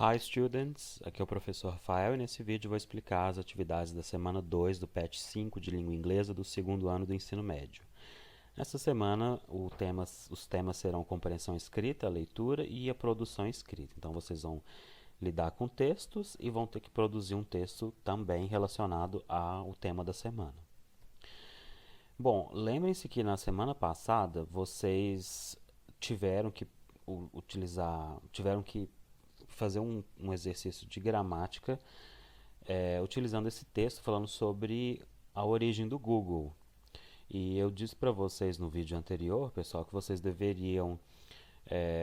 Hi students, aqui é o professor Rafael e nesse vídeo vou explicar as atividades da semana 2 do PET 5 de língua inglesa do segundo ano do ensino médio. Nessa semana os temas serão compreensão escrita, a leitura e a produção escrita. Então vocês vão lidar com textos e vão ter que produzir um texto também relacionado ao tema da semana. Bom, lembrem-se que na semana passada vocês tiveram que tiveram que fazer um exercício de gramática utilizando esse texto falando sobre a origem do Google. E eu disse para vocês no vídeo anterior, pessoal, que vocês deveriam,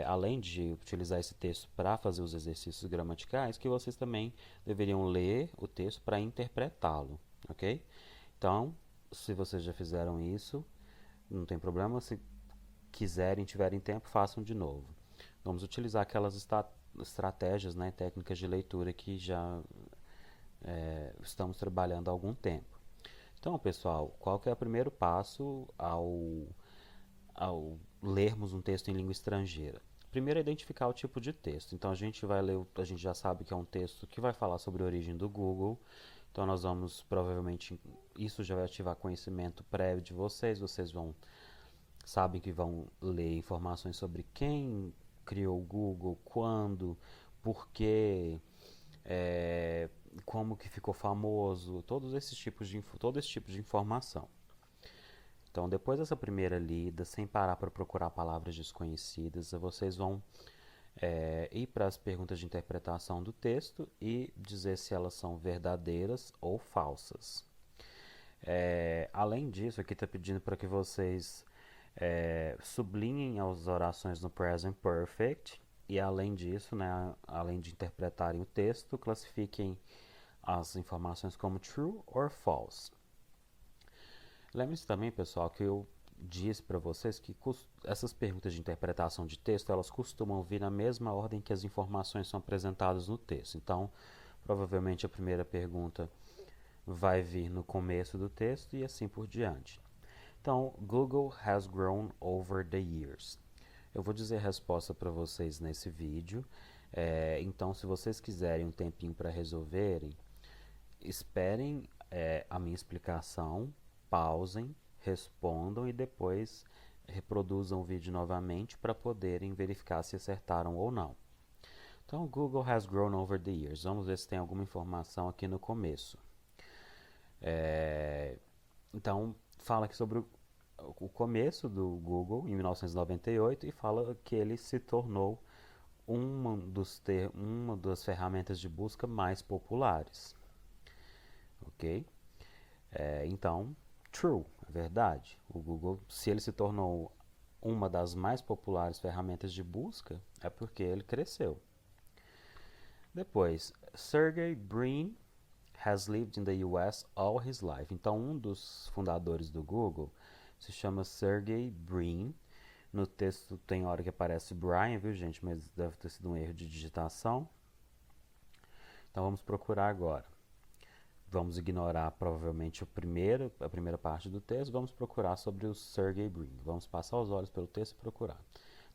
além de utilizar esse texto para fazer os exercícios gramaticais, que vocês também deveriam ler o texto para interpretá-lo, ok? Então, se vocês já fizeram isso, não tem problema. Se quiserem, tiverem tempo, façam de novo. Vamos utilizar aquelas estratégias, né, técnicas de leitura que já estamos trabalhando há algum tempo. Então, pessoal, qual que é o primeiro passo ao lermos um texto em língua estrangeira? Primeiro é identificar o tipo de texto. Então, a gente já sabe que é um texto que vai falar sobre a origem do Google. Então, nós vamos, provavelmente, isso já vai ativar conhecimento prévio de vocês. Sabem que vão ler informações sobre quem criou o Google, quando, por quê, como que ficou famoso, todo esse tipo de informação. Então, depois dessa primeira lida, sem parar para procurar palavras desconhecidas, vocês vão ir para as perguntas de interpretação do texto e dizer se elas são verdadeiras ou falsas. Além disso, aqui está pedindo para que vocês sublinhem as orações no present perfect e, além disso, né, além de interpretarem o texto, classifiquem as informações como true or false. Lembre-se também, pessoal, que eu disse para vocês que essas perguntas de interpretação de texto, elas costumam vir na mesma ordem que as informações são apresentadas no texto. Então, provavelmente a primeira pergunta vai vir no começo do texto e assim por diante. Então, Google has grown over the years. Eu vou dizer a resposta para vocês nesse vídeo. Então, se vocês quiserem um tempinho para resolverem, esperem a minha explicação, pausem, respondam e depois reproduzam o vídeo novamente para poderem verificar se acertaram ou não. Então, Google has grown over the years. Vamos ver se tem alguma informação aqui no começo. Então, fala aqui sobre o começo do Google, em 1998, e fala que ele se tornou uma das ferramentas de busca mais populares. Ok? Então, true, é verdade. O Google, se ele se tornou uma das mais populares ferramentas de busca, é porque ele cresceu. Depois, Sergey Brin has lived in the US all his life. Então, um dos fundadores do Google se chama Sergey Brin. No texto tem hora que aparece Brian, viu, gente? Mas deve ter sido um erro de digitação. Então, vamos procurar agora. Vamos ignorar provavelmente a primeira parte do texto. Vamos procurar sobre o Sergey Brin. Vamos passar os olhos pelo texto e procurar.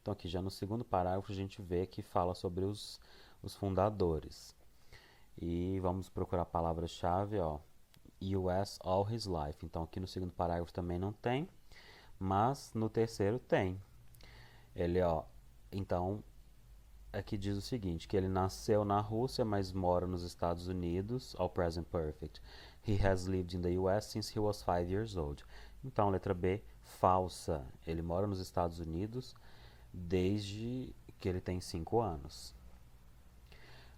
Então, aqui já no segundo parágrafo a gente vê que fala sobre os fundadores. E vamos procurar a palavra-chave, ó, US all his life. Então, aqui no segundo parágrafo também não tem, mas no terceiro tem. Ele, ó, então, aqui diz o seguinte, que ele nasceu na Rússia, mas mora nos Estados Unidos, ao present perfect. He has lived in the US since he was 5 years old. Então, letra B, falsa. Ele mora nos Estados Unidos desde que ele tem 5 anos.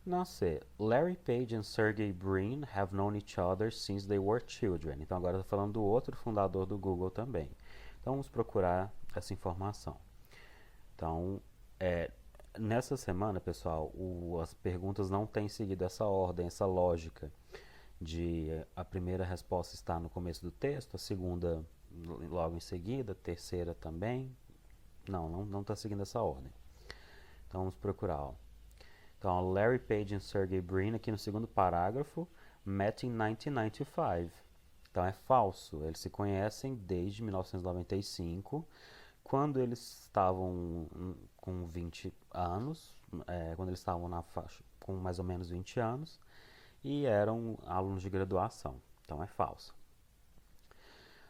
Na C, Larry Page and Sergey Brin have known each other since they were children. Então, agora estou falando do outro fundador do Google também. Então, vamos procurar essa informação. Então, nessa semana, pessoal, as perguntas não têm seguido essa ordem, essa lógica de a primeira resposta está no começo do texto, a segunda logo em seguida, a terceira também. Não está seguindo essa ordem. Então, vamos procurar. Ó. Então, Larry Page e Sergey Brin, aqui no segundo parágrafo, met em 1995. Então, é falso. Eles se conhecem desde 1995, quando eles estavam com 20 anos, quando eles estavam na faixa com mais ou menos 20 anos e eram alunos de graduação. Então é falso.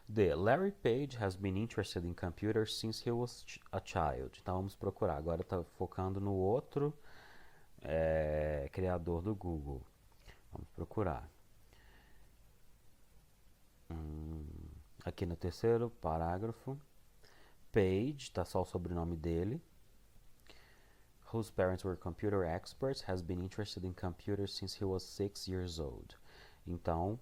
D. Larry Page has been interested in computers since he was a child. Então vamos procurar. Agora está focando no outro criador do Google. Vamos procurar. Aqui no terceiro parágrafo. Page, está só o sobrenome dele. Whose parents were computer experts, has been interested in computers since he was 6 years old. Então,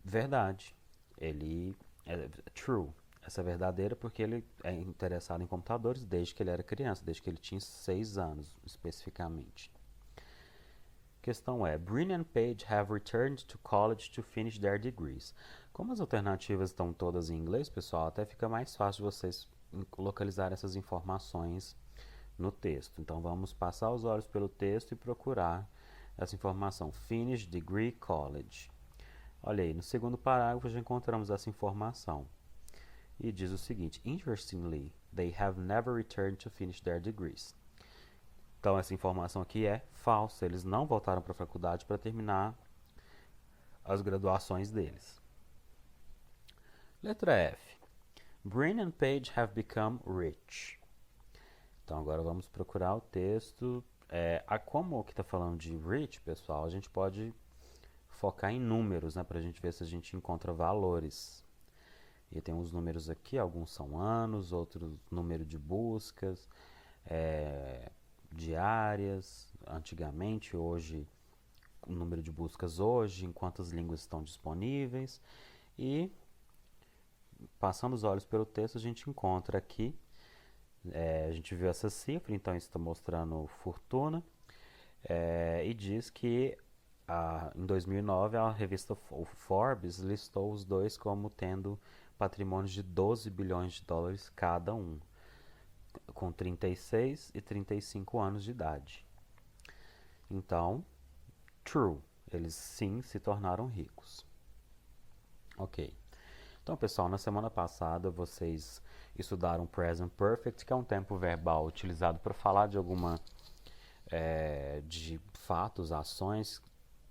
verdade. Ele é true. Essa é verdadeira porque ele é interessado em computadores desde que ele era criança, desde que ele tinha 6 anos, especificamente. Questão é, Breen and Page have returned to college to finish their degrees. Como as alternativas estão todas em inglês, pessoal, até fica mais fácil de vocês localizar essas informações no texto. Então vamos passar os olhos pelo texto e procurar essa informação. Finish degree college. Olha aí, no segundo parágrafo já encontramos essa informação. E diz o seguinte: Interestingly, they have never returned to finish their degrees. Então essa informação aqui é falsa. Eles não voltaram para a faculdade para terminar as graduações deles. Letra F. Breen and Page have become rich. Então agora vamos procurar o texto. Como aqui está falando de rich, pessoal, a gente pode focar em números, né, para a gente ver se a gente encontra valores. E tem uns números aqui, alguns são anos, outros número de buscas, diárias, antigamente, hoje, o número de buscas hoje, em quantas línguas estão disponíveis. E passando os olhos pelo texto, a gente encontra aqui, a gente viu essa cifra, então isso está mostrando fortuna, e diz que em 2009 a revista Forbes listou os dois como tendo patrimônios de 12 bilhões de dólares cada um, com 36 e 35 anos de idade. Então, true, eles sim se tornaram ricos. Ok. Então, pessoal, na semana passada vocês estudaram Present Perfect, que é um tempo verbal utilizado para falar de de fatos, ações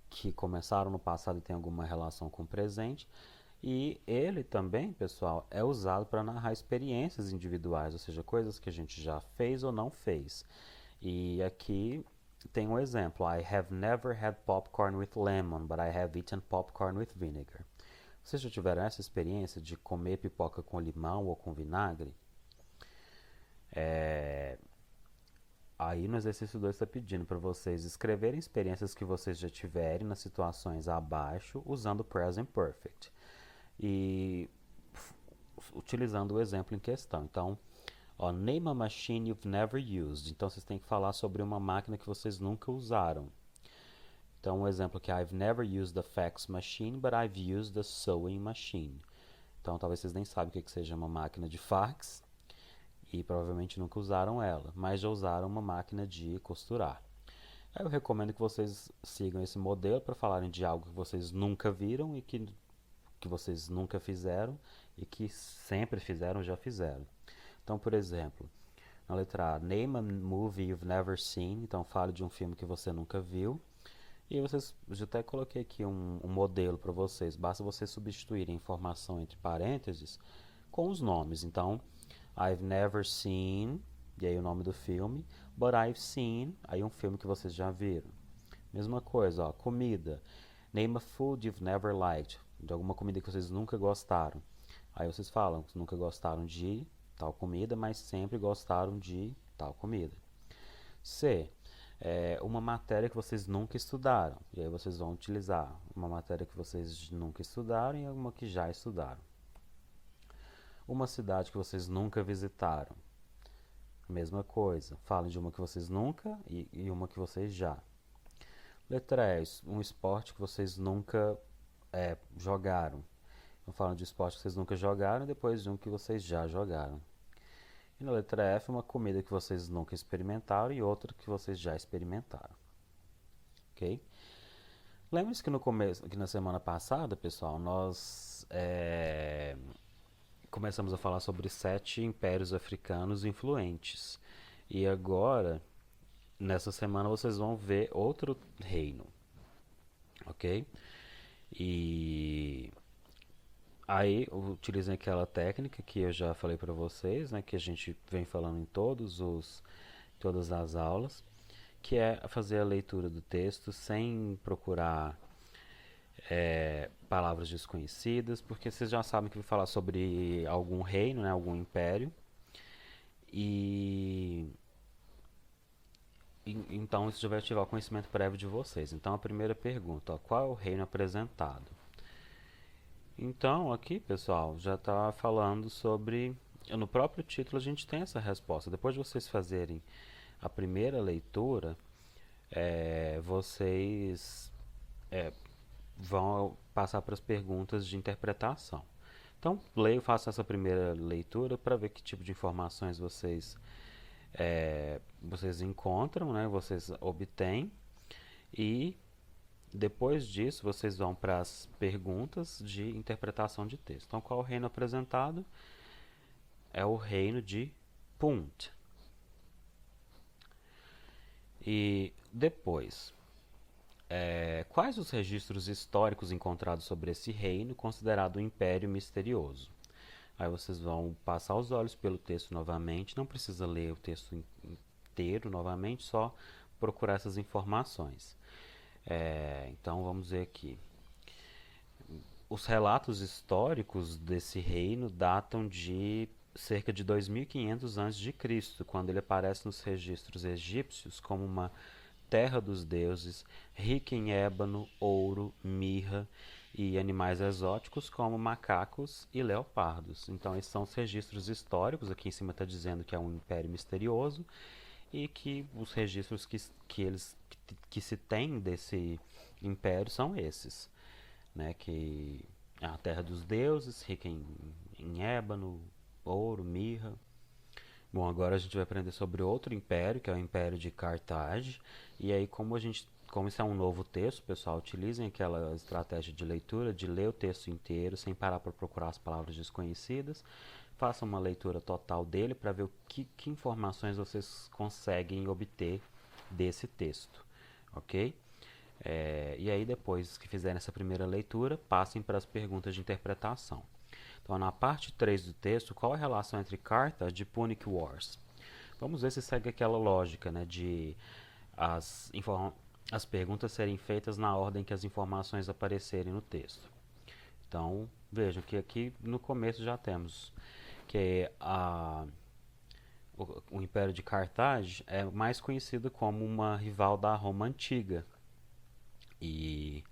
que começaram no passado e tem alguma relação com o presente. E ele também, pessoal, é usado para narrar experiências individuais, ou seja, coisas que a gente já fez ou não fez. E aqui tem um exemplo. I have never had popcorn with lemon, but I have eaten popcorn with vinegar. Vocês já tiveram essa experiência de comer pipoca com limão ou com vinagre? Aí no exercício 2 está pedindo para vocês escreverem experiências que vocês já tiverem nas situações abaixo, usando o Present Perfect. E utilizando o exemplo em questão. Então, name a machine you've never used. Então, vocês têm que falar sobre uma máquina que vocês nunca usaram. Então, um exemplo aqui, I've never used a fax machine, but I've used a sewing machine. Então, talvez vocês nem saibam o que seja uma máquina de fax e provavelmente nunca usaram ela, mas já usaram uma máquina de costurar. Aí eu recomendo que vocês sigam esse modelo para falarem de algo que vocês nunca viram e que vocês nunca fizeram e que sempre fizeram, já fizeram. Então, por exemplo, na letra A, name a movie you've never seen. Então, fale de um filme que você nunca viu. E vocês, eu até coloquei aqui um modelo para vocês. Basta vocês substituírem a informação entre parênteses com os nomes. Então, I've never seen, e aí o nome do filme, but I've seen, aí um filme que vocês já viram. Mesma coisa, comida. Name a food you've never liked, de alguma comida que vocês nunca gostaram. Aí vocês falam que nunca gostaram de tal comida, mas sempre gostaram de tal comida. C. Uma matéria que vocês nunca estudaram. E aí vocês vão utilizar uma matéria que vocês nunca estudaram e uma que já estudaram. Uma cidade que vocês nunca visitaram. Mesma coisa. Falem de uma que vocês nunca e uma que vocês já. Letra E. Um esporte que vocês nunca jogaram. Então, falam de esporte que vocês nunca jogaram e depois de um que vocês já jogaram. E na letra F, uma comida que vocês nunca experimentaram e outra que vocês já experimentaram. Ok? Lembre-se que no começo, que na semana passada, pessoal, nós começamos a falar sobre 7 impérios africanos influentes. E agora nessa semana vocês vão ver outro reino, ok? E aí utilizem aquela técnica que eu já falei para vocês, né, que a gente vem falando em todas as aulas, que é fazer a leitura do texto sem procurar palavras desconhecidas, porque vocês já sabem que eu vou falar sobre algum reino, né, algum império, e então isso já vai ativar o conhecimento prévio de vocês. Então a primeira pergunta, ó, qual é o reino apresentado? Então aqui, pessoal, já está falando sobre. No próprio título a gente tem essa resposta. Depois de vocês fazerem a primeira leitura, vocês vão passar para as perguntas de interpretação. Então, leio, faço essa primeira leitura para ver que tipo de informações vocês encontram, né? Vocês obtêm, e depois disso vocês vão para as perguntas de interpretação de texto. Então, qual é o reino apresentado? É o reino de Punt. E depois, quais os registros históricos encontrados sobre esse reino, considerado um império misterioso? Aí vocês vão passar os olhos pelo texto novamente, não precisa ler o texto inteiro novamente, só procurar essas informações. Então vamos ver aqui. Os relatos históricos desse reino datam de cerca de 2500 a.C., quando ele aparece nos registros egípcios como uma terra dos deuses, rica em ébano, ouro, mirra e animais exóticos como macacos e leopardos. Então esses são os registros históricos. Aqui em cima está dizendo que é um império misterioso e que os registros que se tem desse império são esses, né? Que é a terra dos deuses, rica em ébano, ouro, mirra. Bom, agora a gente vai aprender sobre outro império, que é o Império de Cartago. E aí, como isso é um novo texto, pessoal, utilizem aquela estratégia de leitura, de ler o texto inteiro, sem parar para procurar as palavras desconhecidas. Façam uma leitura total dele para ver que informações vocês conseguem obter desse texto, ok? E aí, depois que fizerem essa primeira leitura, passem para as perguntas de interpretação. Então, na parte 3 do texto, qual é a relação entre Carthage e Punic Wars? Vamos ver se segue aquela lógica, né, de as perguntas serem feitas na ordem que as informações aparecerem no texto. Então, vejam que aqui no começo já temos que o Império de Cartago é mais conhecido como uma rival da Roma Antiga. E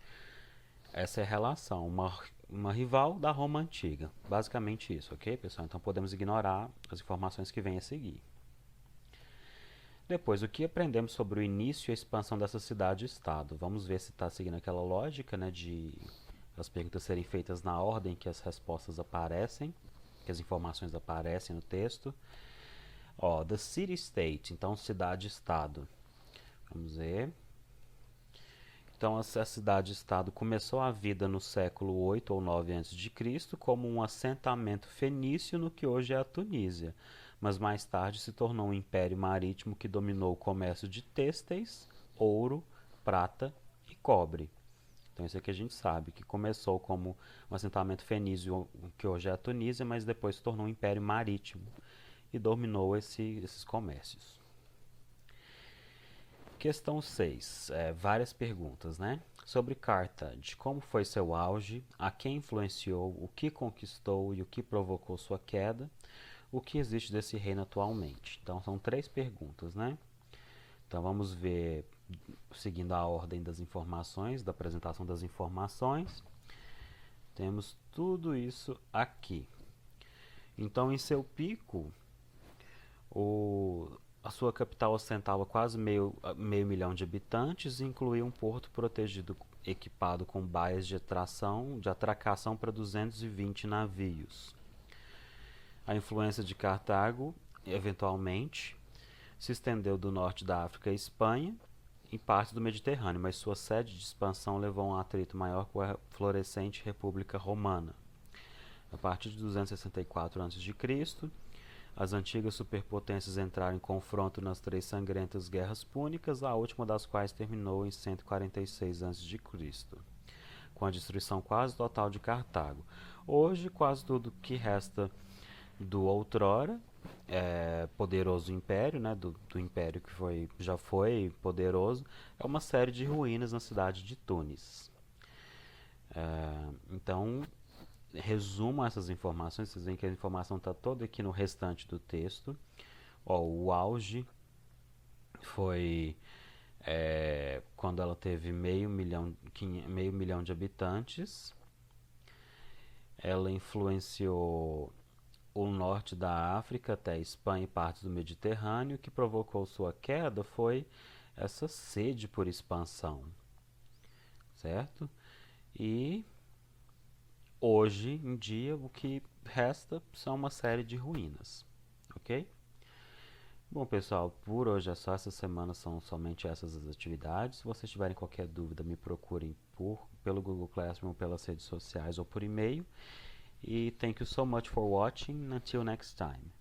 essa é a relação, uma rival da Roma Antiga. Basicamente isso, ok, pessoal? Então podemos ignorar as informações que vêm a seguir. Depois, o que aprendemos sobre o início e a expansão dessa cidade-estado? Vamos ver se está seguindo aquela lógica, né, de as perguntas serem feitas na ordem que as respostas aparecem, que as informações aparecem no texto. Ó, the city-state, então cidade-estado. Vamos ver. Então, essa cidade-estado começou a vida no século 8 ou 9 a.C. como um assentamento fenício no que hoje é a Tunísia, mas mais tarde se tornou um império marítimo que dominou o comércio de têxteis, ouro, prata e cobre. Então isso aqui a gente sabe, que começou como um assentamento fenício, que hoje é a Tunísia, mas depois se tornou um império marítimo e dominou esses comércios. Questão 6. Várias perguntas, né? Sobre Carthage. Como foi seu auge? A quem influenciou? O que conquistou e o que provocou sua queda? O que existe desse reino atualmente? Então, são 3 perguntas, né? Então, vamos ver, seguindo a ordem das informações, da apresentação das informações. Temos tudo isso aqui. Então, em seu pico, a sua capital ostentava quase meio milhão de habitantes e incluía um porto protegido equipado com baias de atracação para 220 navios. A influência de Cartago, eventualmente, se estendeu do norte da África à Espanha e parte do Mediterrâneo, mas sua sede de expansão levou a um atrito maior com a florescente República Romana. A partir de 264 a.C., As antigas superpotências entraram em confronto nas três sangrentas guerras púnicas, a última das quais terminou em 146 a.C., com a destruição quase total de Cartago. Hoje, quase tudo que resta do outrora poderoso império, né, do império que já foi poderoso, é uma série de ruínas na cidade de Tunis. Então, resumo essas informações, vocês veem que a informação está toda aqui no restante do texto. O auge foi quando ela teve meio milhão de habitantes. Ela influenciou o norte da África até a Espanha e partes do Mediterrâneo. O que provocou sua queda foi essa sede por expansão, certo? E hoje em dia o que resta são uma série de ruínas, ok? Bom, pessoal, por hoje é só. Essa semana são somente essas as atividades. Se vocês tiverem qualquer dúvida, me procurem pelo Google Classroom, pelas redes sociais ou por e-mail. E thank you so much for watching. Until next time.